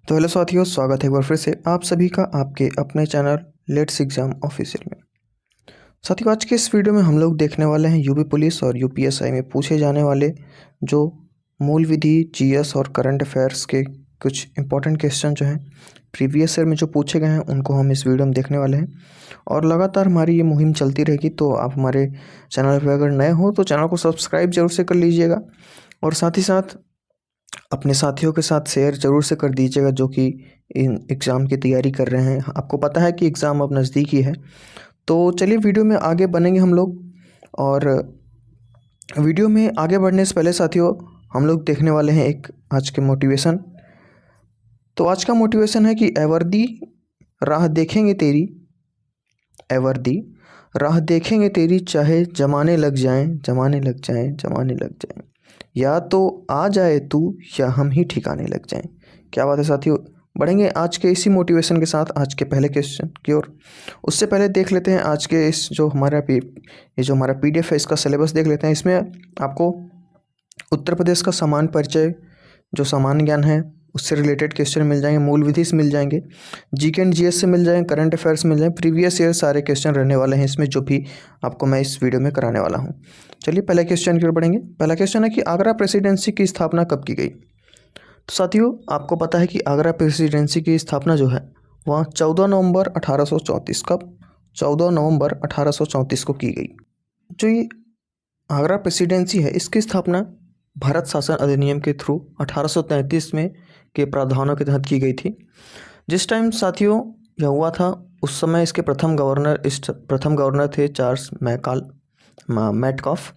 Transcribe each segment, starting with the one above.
तो हेलो साथियों, स्वागत है एक बार फिर से आप सभी का आपके अपने चैनल लेट्स एग्जाम ऑफिशियल में। साथियों, आज के इस वीडियो में हम लोग देखने वाले हैं यूपी पुलिस और यूपीएसआई में पूछे जाने वाले जो मूल विधि, जीएस और करंट अफेयर्स के कुछ इंपॉर्टेंट क्वेश्चन जो हैं प्रीवियस ईयर में जो पूछे गए हैं उनको हम इस वीडियो में देखने वाले हैं। और लगातार हमारी ये मुहिम चलती रहेगी, तो आप हमारे चैनल पर अगर नए हो तो चैनल को सब्सक्राइब जरूर से कर लीजिएगा और साथ ही साथ अपने साथियों के साथ शेयर ज़रूर से कर दीजिएगा जो कि इन एग्ज़ाम की तैयारी कर रहे हैं। आपको पता है कि एग्ज़ाम अब नज़दीक ही है। तो चलिए वीडियो में आगे बढ़ेंगे हम लोग। और वीडियो में आगे बढ़ने से पहले साथियों हम लोग देखने वाले हैं एक आज के मोटिवेशन। तो आज का मोटिवेशन है कि एवर्दी राह देखेंगे तेरी, एवर्दी राह देखेंगे तेरी, चाहे जमाने लग जाएं, जमाने लग जाएं, जमाने लग जाएं, या तो आ जाए तू या हम ही ठिकाने लग जाएं। क्या बात है साथियों। बढ़ेंगे आज के इसी मोटिवेशन के साथ आज के पहले क्वेश्चन की ओर। उससे पहले देख लेते हैं आज के इस जो हमारा ये जो हमारा पीडीएफ है इसका सिलेबस देख लेते हैं। इसमें आपको उत्तर प्रदेश का सामान्य परिचय, जो सामान्य ज्ञान है उससे रिलेटेड क्वेश्चन मिल जाएंगे, मूल विधि से मिल जाएंगे, जीके एंड जीएस से मिल जाएंगे, करंट अफेयर्स मिल जाएंगे, प्रीवियस ईयर सारे क्वेश्चन रहने वाले हैं इसमें जो भी आपको मैं इस वीडियो में कराने वाला हूं। चलिए पहले क्वेश्चन की ओर बढ़ेंगे। पहला क्वेश्चन है कि आगरा प्रेसिडेंसी की स्थापना कब की गई। तो साथियों आपको पता है कि आगरा प्रेसिडेंसी की स्थापना जो है वह 14 नवंबर 1834 कब 14 नवंबर 1834 को की गई। जो ये आगरा प्रेसिडेंसी है इसकी स्थापना भारत शासन अधिनियम के थ्रू 1833 में के प्रावधानों के तहत की गई थी। जिस टाइम साथियों यह हुआ था उस समय इसके प्रथम गवर्नर थे चार्ल्स मेटकॉफ,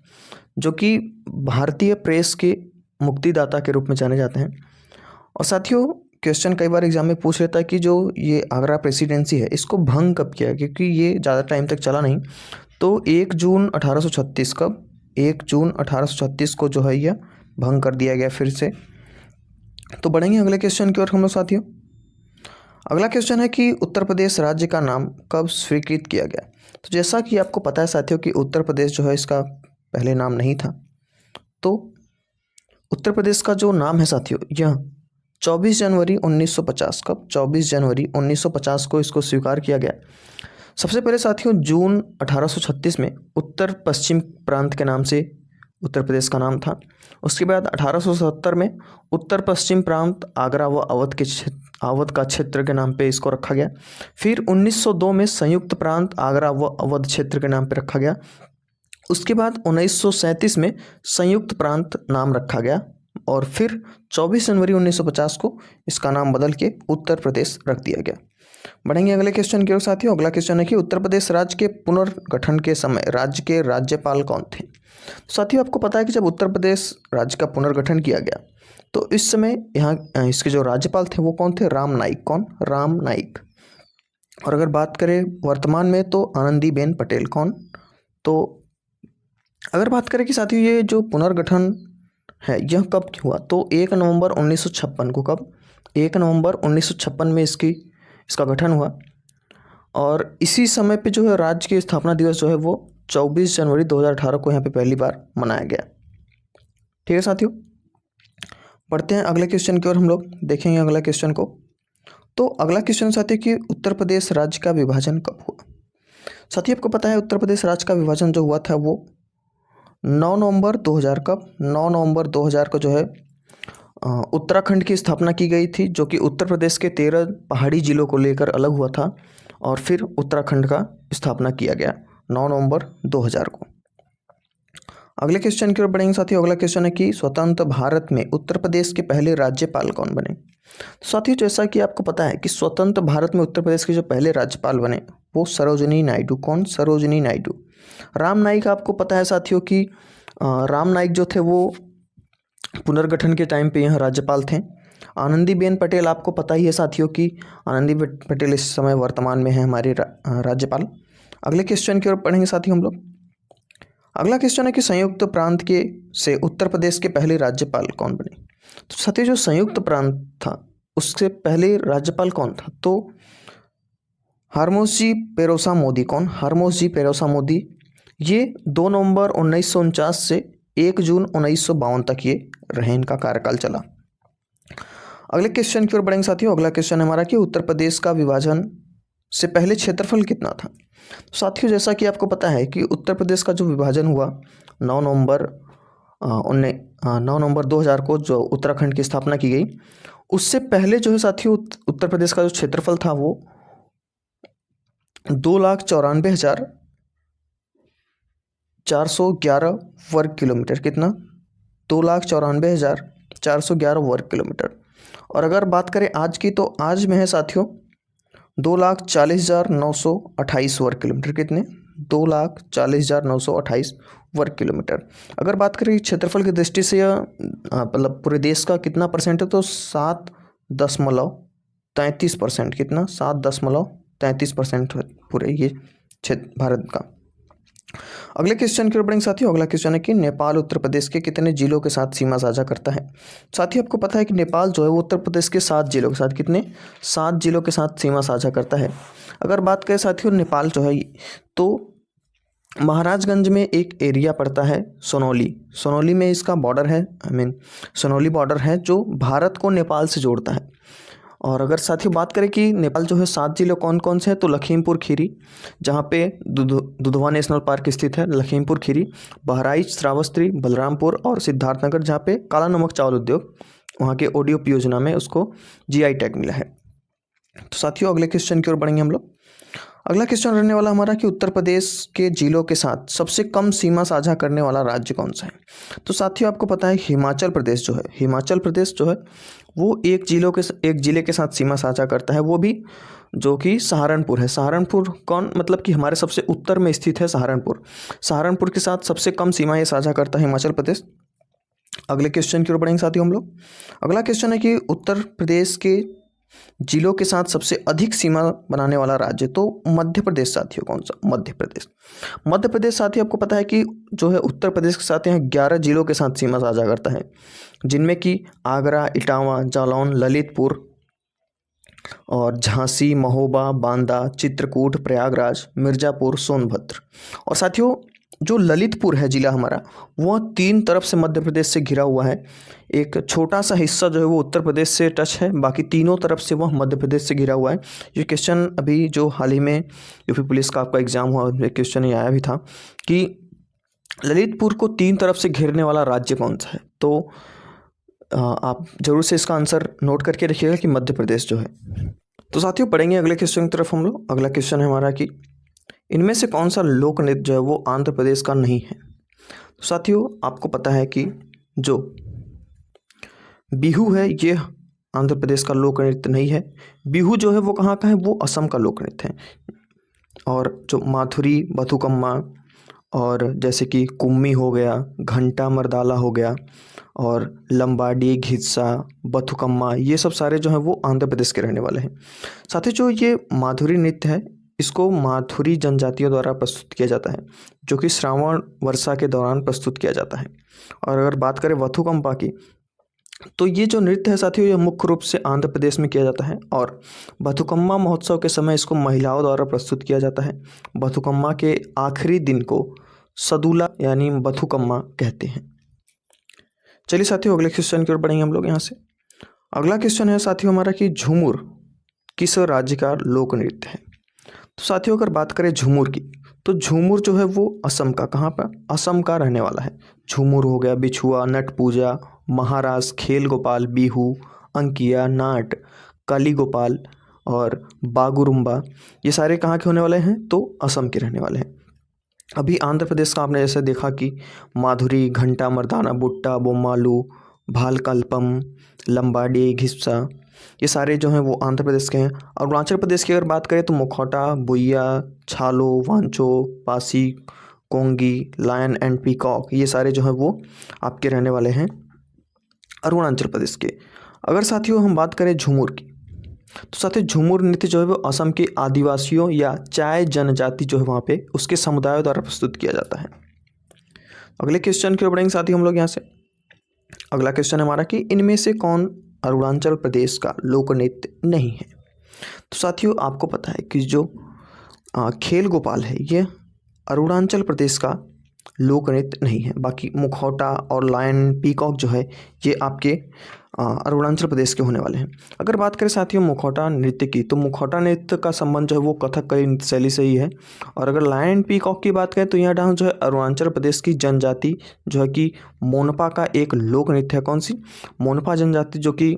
जो कि भारतीय प्रेस के मुक्तिदाता के रूप में जाने जाते हैं। और साथियों क्वेश्चन कई बार एग्जाम में पूछ लेता है कि जो ये आगरा प्रेसिडेंसी है इसको भंग कब किया, क्योंकि ये ज़्यादा टाइम तक चला नहीं। तो 1 जून 1836 कब 1 जून 1836 को जो है यह भंग कर दिया गया फिर से। तो बढ़ेंगे अगले क्वेश्चन की ओर हम लोग साथियों। अगला क्वेश्चन है कि उत्तर प्रदेश राज्य का नाम कब स्वीकृत किया गया। तो जैसा कि आपको पता है साथियों कि उत्तर प्रदेश जो है इसका पहले नाम नहीं था। तो उत्तर प्रदेश का जो नाम है साथियों यह 24 जनवरी 1950 कब 24 जनवरी 1950 को इसको स्वीकार किया गया। सबसे पहले साथियों जून 1836 में उत्तर पश्चिम प्रांत के नाम से उत्तर प्रदेश का नाम था। उसके बाद 1870 में उत्तर पश्चिम प्रांत आगरा व अवध का क्षेत्र के नाम पे इसको रखा गया। फिर 1902 में संयुक्त प्रांत आगरा व अवध क्षेत्र के नाम पे रखा गया। उसके बाद 1937 में संयुक्त प्रांत नाम रखा गया और फिर 24 जनवरी 1950 को इसका नाम बदल के उत्तर प्रदेश रख दिया गया। बढ़ेंगे अगले क्वेश्चन की ओर साथियों। अगला क्वेश्चन है कि उत्तर प्रदेश राज्य के पुनर्गठन के समय राज्य के राज्यपाल कौन थे। साथियों आपको पता है कि जब उत्तर प्रदेश राज्य का पुनर्गठन किया गया तो इस समय यहाँ इसके जो राज्यपाल थे वो कौन थे, राम नाईक। कौन, राम नाईक। और अगर बात करें वर्तमान में तो आनंदीबेन पटेल। कौन, तो अगर बात करें कि साथियों ये जो पुनर्गठन है यह कब हुआ तो 1 नवंबर 1956 को। कब, 1 नवंबर 1956 में इसका गठन हुआ। और इसी समय पे जो है राज्य की स्थापना दिवस जो है वो 24 जनवरी 2018 को यहाँ पे पहली बार मनाया गया। ठीक है साथियों, बढ़ते हैं अगले क्वेश्चन की ओर। हम लोग देखेंगे अगला क्वेश्चन को। तो अगला क्वेश्चन साथियों कि उत्तर प्रदेश राज्य का विभाजन कब हुआ। साथियों आपको पता है उत्तर प्रदेश राज्य का विभाजन जो हुआ था वो 9 नवंबर 2000 कब 9 नवंबर 2000 को जो है उत्तराखंड की स्थापना की गई थी, जो कि उत्तर प्रदेश के 13 पहाड़ी जिलों को लेकर अलग हुआ था और फिर उत्तराखंड का स्थापना किया गया 9 नवंबर 2000 को। अगले क्वेश्चन की ओर बढ़ेंगे साथियों। अगला क्वेश्चन है कि स्वतंत्र भारत में उत्तर प्रदेश के पहले राज्यपाल कौन बने। तो साथियों जैसा कि आपको पता है कि स्वतंत्र भारत में उत्तर प्रदेश के जो पहले राज्यपाल बने वो सरोजिनी नायडू। कौन, सरोजिनी नायडू। राम नाईक आपको पता है साथियों कि राम नाईक जो थे वो पुनर्गठन के टाइम पे यहाँ राज्यपाल थे। आनंदीबेन पटेल आपको पता ही है साथियों कि आनंदीबेन पटेल इस समय वर्तमान में है हमारे राज्यपाल। अगले क्वेश्चन की ओर पढ़ेंगे साथियों हम लोग। अगला क्वेश्चन है कि संयुक्त प्रांत के से उत्तर प्रदेश के पहले राज्यपाल कौन बने। तो साथियों जो संयुक्त प्रांत था उससे पहले राज्यपाल कौन था तो हरमोस जी पेरोसा मोदी। कौन, हरमोस जी पेरोसा मोदी। ये 2 नवंबर 1949 से 1 जून 1952 तक ये रहे, इनका कार्यकाल चला। अगले क्वेश्चन की ओर बढ़ेंगे साथियों। अगला क्वेश्चन है हमारा कि उत्तर प्रदेश का विभाजन से पहले क्षेत्रफल कितना था। तो साथियों जैसा कि आपको पता है कि उत्तर प्रदेश का जो विभाजन हुआ 9 नवंबर 2000 को जो उत्तराखंड की स्थापना की गई, उससे पहले जो है साथियों उत्तर प्रदेश का जो क्षेत्रफल था वो 2,94,411 वर्ग किलोमीटर। कितना? 2,94,411 वर्ग किलोमीटर। और अगर बात करें आज की, तो आज में है साथियों 2,40,928 वर्ग किलोमीटर। कितने? 2,40,928 वर्ग किलोमीटर। अगर बात करें क्षेत्रफल की दृष्टि से यह मतलब पूरे देश का कितना परसेंट है, तो 7.33%। कितना? 7.33% पूरे ये क्षेत्र भारत का। अगले क्वेश्चन की ओर बढ़ेंगे साथियों। अगला क्वेश्चन है कि नेपाल उत्तर प्रदेश के कितने जिलों के साथ सीमा साझा करता है। साथियों आपको पता है कि नेपाल जो है वो उत्तर प्रदेश के 7 जिलों के साथ, कितने? 7 जिलों के साथ सीमा साझा करता है। अगर बात करें साथियों नेपाल जो है तो महाराजगंज में एक एरिया पड़ता है सोनौली में इसका बॉर्डर है, सोनौली बॉर्डर है जो भारत को नेपाल से जोड़ता है। और अगर साथियों बात करें कि नेपाल जो है 7 जिले कौन कौन से हैं, तो लखीमपुर खीरी जहाँ पे दुधवा नेशनल पार्क स्थित है, लखीमपुर खीरी, बहराइच, श्रावस्ती, बलरामपुर और सिद्धार्थनगर जहाँ पे काला नमक चावल उद्योग वहाँ के ODOP योजना में उसको GI टैग मिला है। तो साथियों अगले क्वेश्चन की ओर बढ़ेंगे हम लोग। अगला क्वेश्चन रहने वाला हमारा कि उत्तर प्रदेश के जिलों के साथ सबसे कम सीमा साझा करने वाला राज्य कौन सा है। तो साथियों आपको पता है हिमाचल प्रदेश जो है वो एक जिले के साथ सीमा साझा करता है, वो भी जो कि सहारनपुर है। सहारनपुर कौन, मतलब कि हमारे सबसे उत्तर में स्थित है सहारनपुर के साथ सबसे कम सीमा ये साझा करता है हिमाचल प्रदेश। अगले क्वेश्चन की ओर बढ़ेंगे साथियों हम लोग। अगला क्वेश्चन है कि उत्तर प्रदेश के जिलों के साथ सबसे अधिक सीमा बनाने वाला राज्य, तो मध्य प्रदेश साथियों। कौन सा? मध्य प्रदेश साथियों आपको पता है कि जो है उत्तर प्रदेश के साथ यहाँ 11 जिलों के साथ सीमा साझा करता है, जिनमें कि आगरा, इटावा, जालौन, ललितपुर और झांसी, महोबा, बांदा, चित्रकूट, प्रयागराज, मिर्ज़ापुर, सोनभद्र। और साथियों जो ललितपुर है जिला हमारा, वह 3 तरफ से मध्य प्रदेश से घिरा हुआ है। एक छोटा सा हिस्सा जो है वो उत्तर प्रदेश से टच है, बाकी तीनों तरफ से वह मध्य प्रदेश से घिरा हुआ है। ये क्वेश्चन अभी जो हाल ही में यूपी पुलिस का आपका एग्जाम हुआ, क्वेश्चन ये आया भी था कि ललितपुर को 3 तरफ से घेरने वाला राज्य कौन सा है। तो आप जरूर से इसका आंसर नोट करके रखिएगा कि मध्य प्रदेश जो है। तो साथियों पढ़ेंगे अगले क्वेश्चन की तरफ हम लोग। अगला क्वेश्चन है हमारा कि इनमें से कौन सा लोक नृत्य जो है वो आंध्र प्रदेश का नहीं है। तो साथियों आपको पता है कि जो बिहू है ये आंध्र प्रदेश का लोक नृत्य नहीं है। बिहू जो है वो कहाँ का है, वो असम का लोक नृत्य है। और जो माथुरी, बथुकम्मा और जैसे कि कुम्मी हो गया, घंटा मर्दाला हो गया और लंबाडी, घिस्सा, बथुकम्मा, ये सब सारे जो हैं वो आंध्र प्रदेश के रहने वाले हैं। साथ ही जो ये माधुरी नृत्य है इसको माथुरी जनजातियों द्वारा प्रस्तुत किया जाता है, जो कि श्रावण वर्षा के दौरान प्रस्तुत किया जाता है। और अगर बात करें बथुकम्मा की, तो ये जो नृत्य है साथियों ये मुख्य रूप से आंध्र प्रदेश में किया जाता है और बथुकम्मा महोत्सव के समय इसको महिलाओं द्वारा प्रस्तुत किया जाता है। बथुकम्मा के आखिरी दिन को सदुला यानी बथुकम्मा कहते हैं। चलिए साथियों अगले क्वेश्चन की ओर बढ़ेंगे हम लोग यहाँ से। अगला क्वेश्चन है साथियों हमारा कि झूमुर किस राज्य का लोक नृत्य है। तो साथियों अगर बात करें झूमुर की, तो झूमुर जो है वो असम का, कहाँ पर, असम का रहने वाला है। झूमुर हो गया बिछुआ, नट पूजा, महारास, खेल गोपाल, बिहू, अंकिया, नाट, काली गोपाल और बागुरुम्बा, ये सारे कहाँ के होने वाले हैं, तो असम के रहने वाले हैं। अभी आंध्र प्रदेश का आपने जैसे देखा कि माधुरी, घंटा मर्दाना, बुट्टा, बोम्मालू, भालकल्पम, लंबाडी, घिस्सा, ये सारे जो हैं वो आंध्र प्रदेश के हैं। अरुणाचल प्रदेश की अगर बात करें तो मुखौटा, बुइया, छालो, वांचो, पासी, कोंगी, लायन एंड पीकॉक, ये सारे जो हैं वो आपके रहने वाले हैं अरुणाचल प्रदेश के। अगर साथियों हम बात करें झूमुर की, तो साथियों झूमुर नृत्य जो है वो असम के आदिवासियों या चाय जनजाति जो है वहाँ पे उसके समुदायों द्वारा प्रस्तुत किया जाता है। अगले क्वेश्चन की ओर बढ़ेंगे साथियों हम लोग यहाँ से। अगला क्वेश्चन हमारा कि इनमें से कौन अरुणाचल प्रदेश का लोक नृत्य नहीं है। तो साथियों आपको पता है कि जो खेल गोपाल है ये अरुणाचल प्रदेश का लोक नृत्य नहीं है। बाकी मुखौटा और लायन पीकॉक जो है ये आपके अरुणाचल प्रदेश के होने वाले हैं। अगर बात करें साथियों मुखौटा नृत्य की, तो मुखौटा नृत्य का संबंध जो है वो कथकली नृत्य शैली से ही है। और अगर लायन एंड पीकॉक की बात करें तो यह डांस जो है अरुणाचल प्रदेश की जनजाति जो है कि मोनपा का एक लोक नृत्य है। कौन सी? मोनपा जनजाति जो कि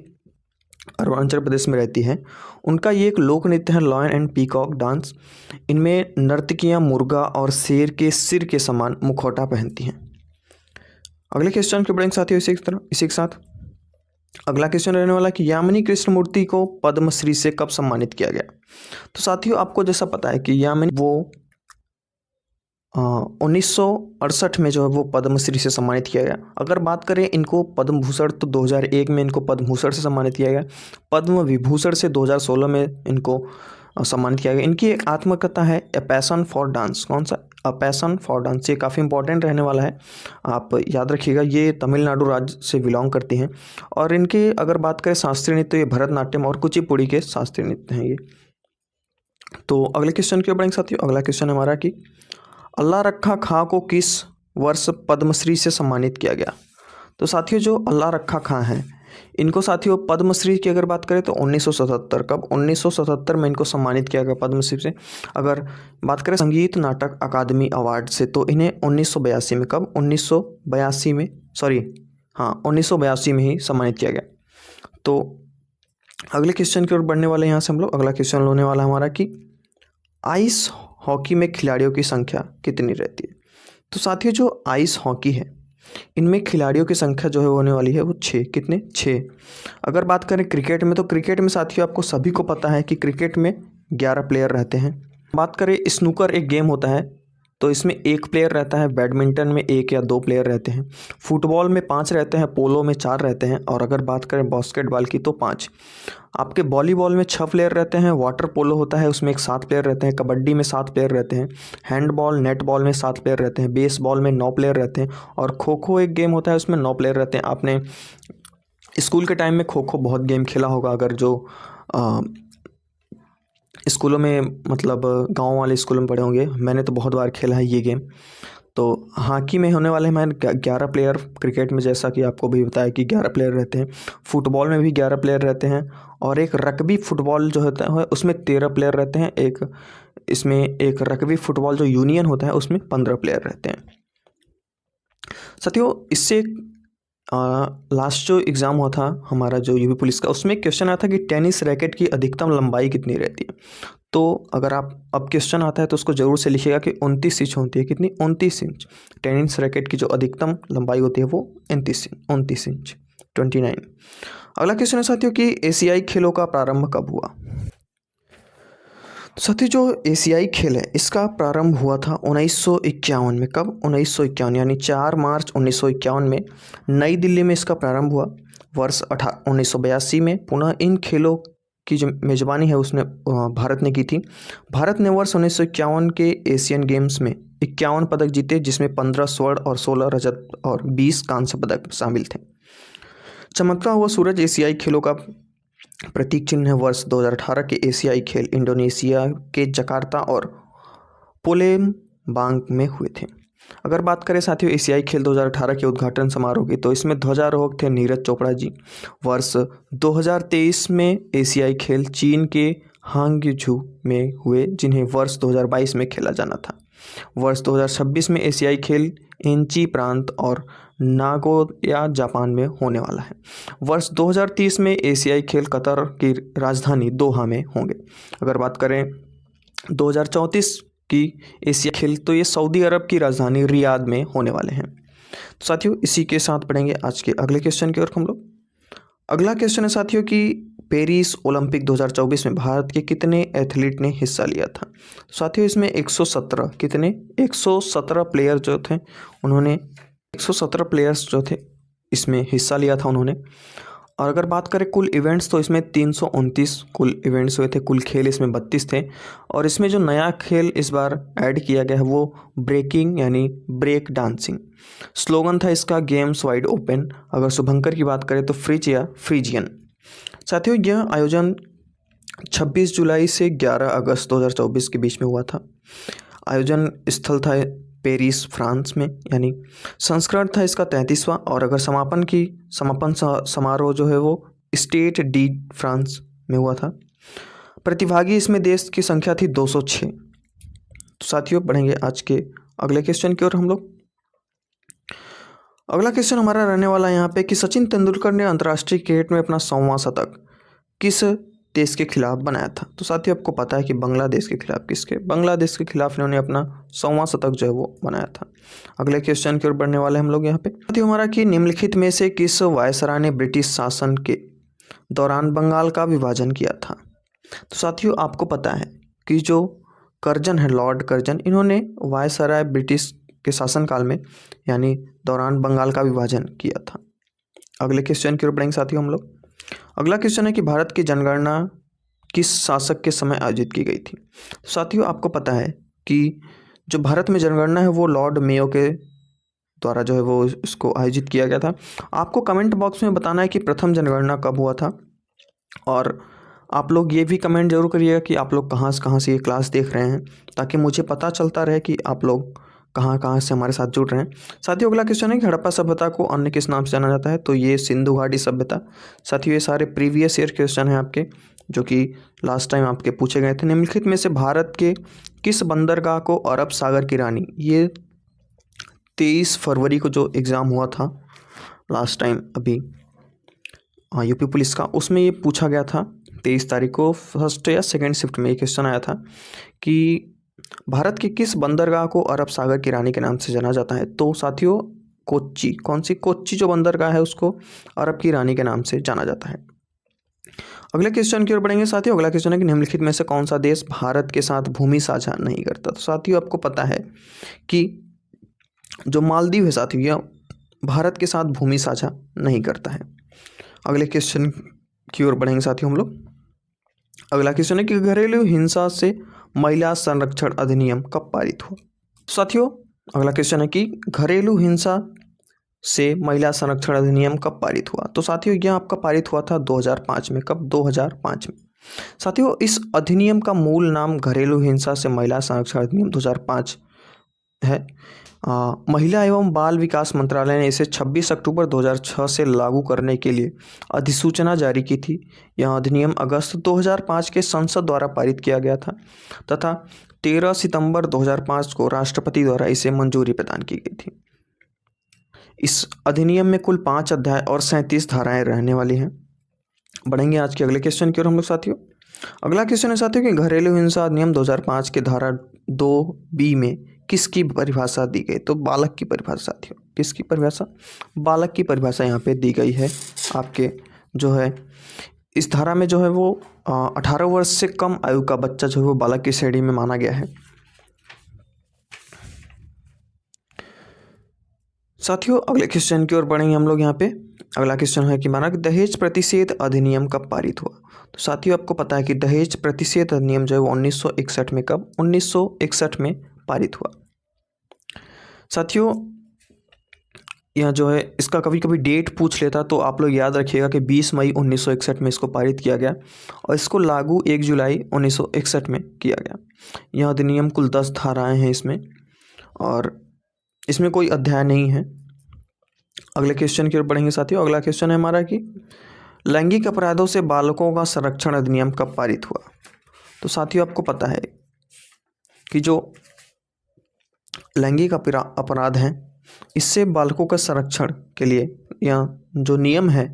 अरुणाचल प्रदेश में रहती है, उनका ये एक लोक नृत्य है लायन एंड पीकॉक डांस। इनमें नर्तकियां मुर्गा और शेर के सिर के समान मुखौटा पहनती हैं। अगले क्वेश्चन के बढ़ेंगे साथियों इसी के साथ अगला क्वेश्चन रहने वाला कि यामिनी कृष्णमूर्ति को पद्मश्री से कब सम्मानित किया गया? तो साथियों आपको जैसा पता है कि यामिनी वो 1968 में जो है वो पद्मश्री से सम्मानित किया गया। अगर बात करें इनको पद्म भूषण तो 2001 में इनको पद्म भूषण से सम्मानित किया गया। पद्म विभूषण से 2016 में इनको सम्मानित किया गया। इनकी एक आत्मकथा है ए पैशन फॉर डांस। कौन सा? A passion for dance. ये काफ़ी इंपॉर्टेंट रहने वाला है, आप याद रखिएगा। ये तमिलनाडु राज्य से बिलोंग करती हैं। और इनके अगर बात करें शास्त्रीय नृत्य, ये भरतनाट्यम और कुचिपुड़ी के शास्त्रीय नृत्य हैं ये। तो अगले क्वेश्चन की ओर बढ़ेंगे साथियों। अगला क्वेश्चन हमारा कि अल्लाह रखा खां को किस वर्ष पद्मश्री से सम्मानित किया गया? तो साथियों जो अल्लाह रखा खां हैं इनको साथियों पद्मश्री की अगर बात करें तो 1977। कब? 1977 में इनको सम्मानित किया गया पद्मश्री से। अगर बात करें संगीत नाटक अकादमी अवार्ड से तो इन्हें 1982 में, कब? 1982 में, सॉरी हाँ 1982 में ही सम्मानित किया गया। तो अगले क्वेश्चन की ओर बढ़ने वाले यहाँ से हम लोग। अगला क्वेश्चन होने वाला हमारा कि आइस हॉकी में खिलाड़ियों की संख्या कितनी रहती है? तो साथियों जो आइस हॉकी है इनमें खिलाड़ियों की संख्या जो है होने वाली है वो 6। कितने? 6। अगर बात करें क्रिकेट में तो क्रिकेट में साथियों आपको सभी को पता है कि क्रिकेट में 11 प्लेयर रहते हैं। बात करें स्नूकर एक गेम होता है तो इसमें 1 प्लेयर रहता है। बैडमिंटन में 1 या 2 प्लेयर रहते हैं। फुटबॉल में 5 रहते हैं। पोलो में 4 रहते हैं। और अगर बात करें बास्केटबॉल की तो 5। आपके वॉलीबॉल में 6 प्लेयर रहते हैं। वाटर पोलो होता है उसमें 7 प्लेयर रहते हैं। कबड्डी में 7 प्लेयर रहते हैं। हैंडबॉल नेटबॉल में 7 प्लेयर रहते हैं। बेसबॉल में 9 प्लेयर रहते हैं। और खो खो एक गेम होता है उसमें 9 प्लेयर रहते हैं। आपने स्कूल के टाइम में खो खो बहुत गेम खेला होगा, अगर जो स्कूलों में मतलब गांव वाले स्कूलों में पढ़े होंगे। मैंने तो बहुत बार खेला है ये गेम। तो हॉकी में होने वाले हमारे 11 प्लेयर। क्रिकेट में जैसा कि आपको भी बताया कि 11 प्लेयर रहते हैं। फुटबॉल में भी 11 प्लेयर रहते हैं। और एक रग्बी फुटबॉल जो होता है उसमें 13 प्लेयर रहते हैं। इसमें एक रग्बी फुटबॉल जो यूनियन होता है उसमें 15 प्लेयर रहते हैं। साथियों इससे लास्ट जो एग्ज़ाम हुआ था हमारा जो यूपी पुलिस का, उसमें क्वेश्चन आया था कि टेनिस रैकेट की अधिकतम लंबाई कितनी रहती है? तो अगर आप अब क्वेश्चन आता है तो उसको ज़रूर से लिखिएगा कि 29 इंच होती है। कितनी? 29 इंच। टेनिस रैकेट की जो अधिकतम लंबाई होती है वो 29 इंच 29। अगला क्वेश्चन है साथियों कि एशियाई खेलों का प्रारंभ कब हुआ? साथियों जो एशियाई खेल है इसका प्रारंभ हुआ था 1951 में। कब? 1951 यानी 4 मार्च 1951 में नई दिल्ली में इसका प्रारंभ हुआ। वर्ष 1982 में पुनः इन खेलों की जो मेज़बानी है उसने भारत ने की थी। भारत ने वर्ष 1951 के एशियन गेम्स में 51 पदक जीते, जिसमें 15 स्वर्ण और 16 रजत और 20 कांस्य पदक शामिल थे। चमकता हुआ सूरज एशियाई खेलों का प्रतीक चिन्ह है। वर्ष 2018 के एशियाई खेल इंडोनेशिया के जकार्ता और पालेम्बांग में हुए थे। अगर बात करें साथियों एशियाई खेल 2018 के उद्घाटन समारोह की, तो इसमें ध्वजारोहक थे नीरज चोपड़ा जी। वर्ष 2023 में एशियाई खेल चीन के हांगझू में हुए, जिन्हें वर्ष 2022 में खेला जाना था। वर्ष 2026 में एशियाई खेल एंची प्रांत और नागोया जापान में होने वाला है। वर्ष 2030 में एशियाई खेल कतर की राजधानी दोहा में होंगे। अगर बात करें 2034 की एशिया खेल, तो ये सऊदी अरब की राजधानी रियाद में होने वाले हैं। तो साथियों इसी के साथ पढ़ेंगे आज के अगले क्वेश्चन की ओर हम लोग। अगला क्वेश्चन है साथियों कि पेरिस ओलंपिक 2024 में भारत के कितने एथलीट ने हिस्सा लिया था? साथियों इसमें 117 कितने 117 प्लेयर जो थे उन्होंने 117 प्लेयर्स जो थे इसमें हिस्सा लिया था उन्होंने। और अगर बात करें कुल इवेंट्स तो इसमें 329 कुल इवेंट्स हुए थे। कुल खेल इसमें 32 थे। और इसमें जो नया खेल इस बार ऐड किया गया है वो ब्रेकिंग यानी ब्रेक डांसिंग। स्लोगन था इसका गेम्स वाइड ओपन। अगर शुभंकर की बात करें तो फ्रिज या फ्रीजियन। साथियों यह आयोजन 26 जुलाई से 11 अगस्त 2024 के बीच में हुआ था। आयोजन स्थल था पेरिस फ्रांस में, यानी संस्करण था इसका 33वां। और अगर समापन समारोह जो है वो स्टेड डी फ्रांस में हुआ था। प्रतिभागी इसमें देश की संख्या थी 206। तो साथियों बढ़ेंगे आज के अगले क्वेश्चन की ओर हम लोग। अगला क्वेश्चन हमारा रहने वाला है यहाँ पे कि सचिन तेंदुलकर ने अंतर्राष्ट्रीय क्रिकेट में अपना 100वां शतक किस देश के खिलाफ बनाया था। तो साथियों आपको पता है कि बांग्लादेश के खिलाफ इन्होंने अपना 100वां शतक जो है वो बनाया था। अगले क्वेश्चन की ओर बढ़ने वाले हम लोग यहाँ पे। साथियों हमारा कि निम्नलिखित में से किस वायसराय ने ब्रिटिश शासन के दौरान बंगाल का विभाजन किया था। तो साथियों आपको पता है कि जो कर्जन है, लॉर्ड कर्जन, इन्होंने वायसराय ब्रिटिश के शासनकाल में यानी दौरान बंगाल का विभाजन किया था। अगले क्वेश्चन की ओर बढ़ेंगे साथियों हम लोग। अगला क्वेश्चन है कि भारत की जनगणना किस शासक के समय आयोजित की गई थी। साथियों आपको पता है कि जो भारत में जनगणना है वो लॉर्ड मेयो के द्वारा जो है वो इसको आयोजित किया गया था। आपको कमेंट बॉक्स में बताना है कि प्रथम जनगणना कब हुआ था, और आप लोग ये भी कमेंट जरूर करिएगा कि आप लोग कहाँ से ये क्लास देख रहे हैं, ताकि मुझे पता चलता रहे कि आप लोग कहाँ से हमारे साथ जुड़ रहे हैं। साथियों अगला क्वेश्चन है कि हड़प्पा सभ्यता को अन्य किस नाम से जाना जाता है। तो ये सिंधु घाटी सभ्यता। साथियों ये सारे प्रीवियस ईयर क्वेश्चन हैं आपके, जो कि लास्ट टाइम आपके पूछे गए थे। निम्नलिखित में से भारत के किस बंदरगाह को अरब सागर की रानी, ये 23 फरवरी को जो एग्ज़ाम हुआ था लास्ट टाइम अभी यूपी पुलिस का, उसमें ये पूछा गया था 23 तारीख को फर्स्ट या सेकेंड शिफ्ट में ये क्वेश्चन आया था कि भारत के किस बंदरगाह को अरब सागर की रानी के नाम से जाना जाता है। तो साथियों कोच्चि, कोच्चि जो बंदरगाह है उसको अरब की रानी के नाम से जाना जाता है। अगले क्वेश्चन की ओर बढ़ेंगे साथियों। अगला क्वेश्चन है कि निम्नलिखित में से कौन सा देश भारत के साथ भूमि साझा नहीं करता। तो साथियों आपको पता है कि जो मालदीव है साथियों यह भारत के साथ भूमि साझा नहीं करता है। अगले क्वेश्चन की ओर बढ़ेंगे साथियों हम लोग। अगला क्वेश्चन है कि घरेलू हिंसा से महिला संरक्षण अधिनियम कब पारित हुआ। साथियों अगला क्वेश्चन है कि घरेलू हिंसा से महिला संरक्षण अधिनियम कब पारित हुआ। तो साथियों यह आपका पारित हुआ था 2005 में। कब? 2005 में। साथियों इस अधिनियम का मूल नाम घरेलू हिंसा से महिला संरक्षण अधिनियम 2005 है। महिला एवं बाल विकास मंत्रालय ने इसे 26 अक्टूबर 2006 से लागू करने के लिए अधिसूचना जारी की थी। यह अधिनियम अगस्त 2005 के संसद द्वारा पारित किया गया था तथा 13 सितंबर 2005 को राष्ट्रपति द्वारा इसे मंजूरी प्रदान की गई थी। इस अधिनियम में कुल 5 अध्याय और 37 धाराएं रहने वाली हैं। बढ़ेंगे आज के अगले क्वेश्चन की ओर हम लोग साथियों। अगला क्वेश्चन है साथियों कि घरेलू हिंसा अधिनियम 2005 के धारा 2B में किसकी परिभाषा दी गई। तो बालक की परिभाषा साथियों। किसकी परिभाषा? बालक की परिभाषा यहाँ पे दी गई है। आपके जो है इस धारा में जो है वो 18 वर्ष से कम आयु का बच्चा जो है वो बालक की श्रेणी में माना गया है। साथियों अगले क्वेश्चन की ओर बढ़ेंगे हम लोग यहाँ पे। अगला क्वेश्चन है कि माना कि दहेज प्रतिषेध अधिनियम कब पारित हुआ। तो साथियों आपको पता है कि दहेज प्रतिषेध अधिनियम जो है वो 1961 में, कब? 1961 में पारित हुआ। साथियों यह जो है इसका कभी कभी डेट पूछ लेता, तो आप लोग याद रखिएगा कि 20 मई 1961 में इसको पारित किया गया और इसको लागू 1 जुलाई 1961 में किया गया। यह अधिनियम कुल 10 धाराएं हैं इसमें और इसमें कोई अध्याय नहीं है। अगले क्वेश्चन की ओर बढ़ेंगे साथियों। अगला क्वेश्चन है हमारा कि लैंगिक अपराधों से बालकों का संरक्षण अधिनियम कब पारित हुआ। तो साथियों आपको पता है कि जो लैंगिक अपराध हैं इससे बालकों का संरक्षण के लिए यह जो नियम है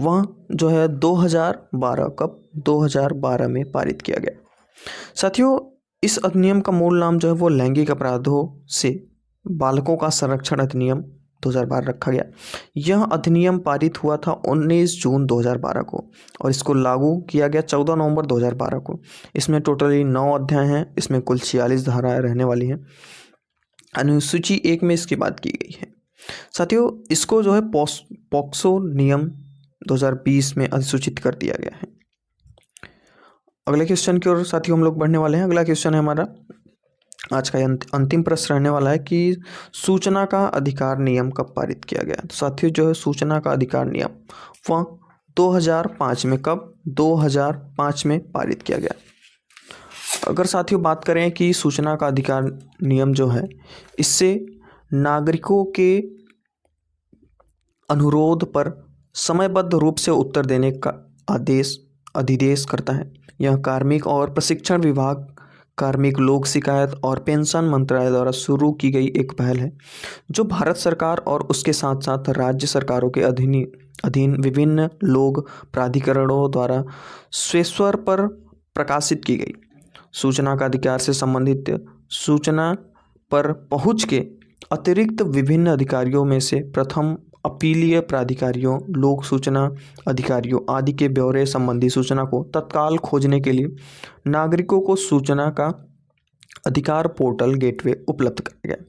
वह जो है 2012, कब? 2012 में पारित किया गया। साथियों इस अधिनियम का मूल नाम जो है वो लैंगिक अपराधों से बालकों का संरक्षण अधिनियम 2012 रखा गया। यह अधिनियम पारित हुआ था 19 जून 2012 को और इसको लागू किया गया 14 नवंबर 2012 को। इसमें टोटली 9 अध्याय हैं। इसमें कुल 46 धाराएं रहने वाली हैं। अनुसूची 1 में इसकी बात की गई है। साथियों इसको जो है पॉक्सो नियम 2020 में अधिसूचित कर दिया गया है। अगले क्वेश्चन की ओर साथियों हम लोग बढ़ने वाले हैं। अगला क्वेश्चन है हमारा आज का अंतिम प्रश्न रहने वाला है कि सूचना का अधिकार नियम कब पारित किया गया। तो साथियों जो है सूचना का अधिकार नियम वह 2005 में, कब? 2005 में पारित किया गया। अगर साथियों बात करें कि सूचना का अधिकार नियम जो है, इससे नागरिकों के अनुरोध पर समयबद्ध रूप से उत्तर देने का अधिदेश करता है। यह कार्मिक और प्रशिक्षण विभाग, कार्मिक लोक शिकायत और पेंशन मंत्रालय द्वारा शुरू की गई एक पहल है, जो भारत सरकार और उसके साथ साथ राज्य सरकारों के अधीन विभिन्न लोक प्राधिकरणों द्वारा स्वेच्छा पर प्रकाशित की गई। सूचना का अधिकार से संबंधित सूचना पर पहुंच के अतिरिक्त विभिन्न अधिकारियों में से प्रथम अपीलीय प्राधिकारियों, लोक सूचना अधिकारियों आदि के ब्यौरे संबंधी सूचना को तत्काल खोजने के लिए नागरिकों को सूचना का अधिकार पोर्टल गेटवे उपलब्ध कराया गया।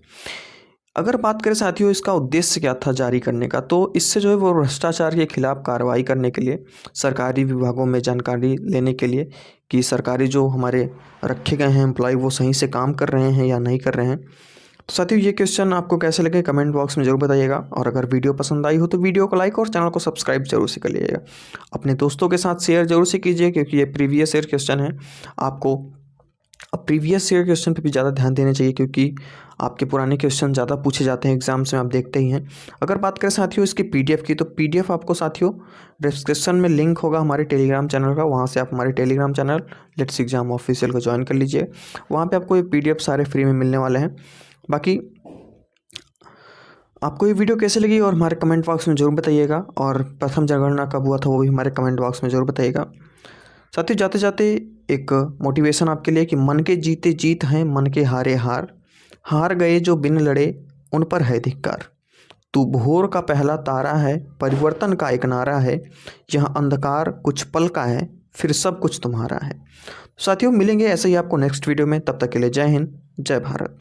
अगर बात करें साथियों इसका उद्देश्य क्या था जारी करने का, तो इससे जो है वो भ्रष्टाचार के खिलाफ कार्रवाई करने के लिए, सरकारी विभागों में जानकारी लेने के लिए कि सरकारी जो हमारे रखे गए हैं एम्प्लॉय वो सही से काम कर रहे हैं या नहीं कर रहे हैं। तो साथियों ये क्वेश्चन आपको कैसे लगे कमेंट बॉक्स में जरूर बताइएगा, और अगर वीडियो पसंद आई हो तो वीडियो को लाइक और चैनल को सब्सक्राइब जरूर से कर लीजिएगा। अपने दोस्तों के साथ शेयर जरूर से कीजिए, क्योंकि ये प्रीवियस ईयर क्वेश्चन है। आपको अब प्रीवियस ईयर क्वेश्चन पे भी ज़्यादा ध्यान देना चाहिए, क्योंकि आपके पुराने क्वेश्चन ज़्यादा पूछे जाते हैं एग्जाम्स में, आप देखते ही हैं। अगर बात करें साथियों इसकी पीडीएफ की, तो पीडीएफ आपको साथियों डिस्क्रिप्शन में लिंक होगा हमारे टेलीग्राम चैनल का, वहाँ से आप हमारे Telegram channel let's exam official को ज्वाइन कर लीजिए। वहाँ पर आपको ये पीडीएफ सारे फ्री में मिलने वाले हैं। बाकी आपको ये वीडियो कैसे लगी और हमारे कमेंट बॉक्स में ज़रूर बताइएगा, और प्रथम जनगणना कब हुआ था वो भी हमारे कमेंट बॉक्स में ज़रूर बताइएगा। साथियों जाते जाते एक मोटिवेशन आपके लिए कि मन के जीते जीत हैं, मन के हारे हार, हार गए जो बिन लड़े उन पर है धिक्कार। तू भोर का पहला तारा है, परिवर्तन का एक नारा है, यह अंधकार कुछ पल का है, फिर सब कुछ तुम्हारा है। साथियों मिलेंगे ऐसे ही आपको नेक्स्ट वीडियो में, तब तक के लिए जय हिंद, जय भारत।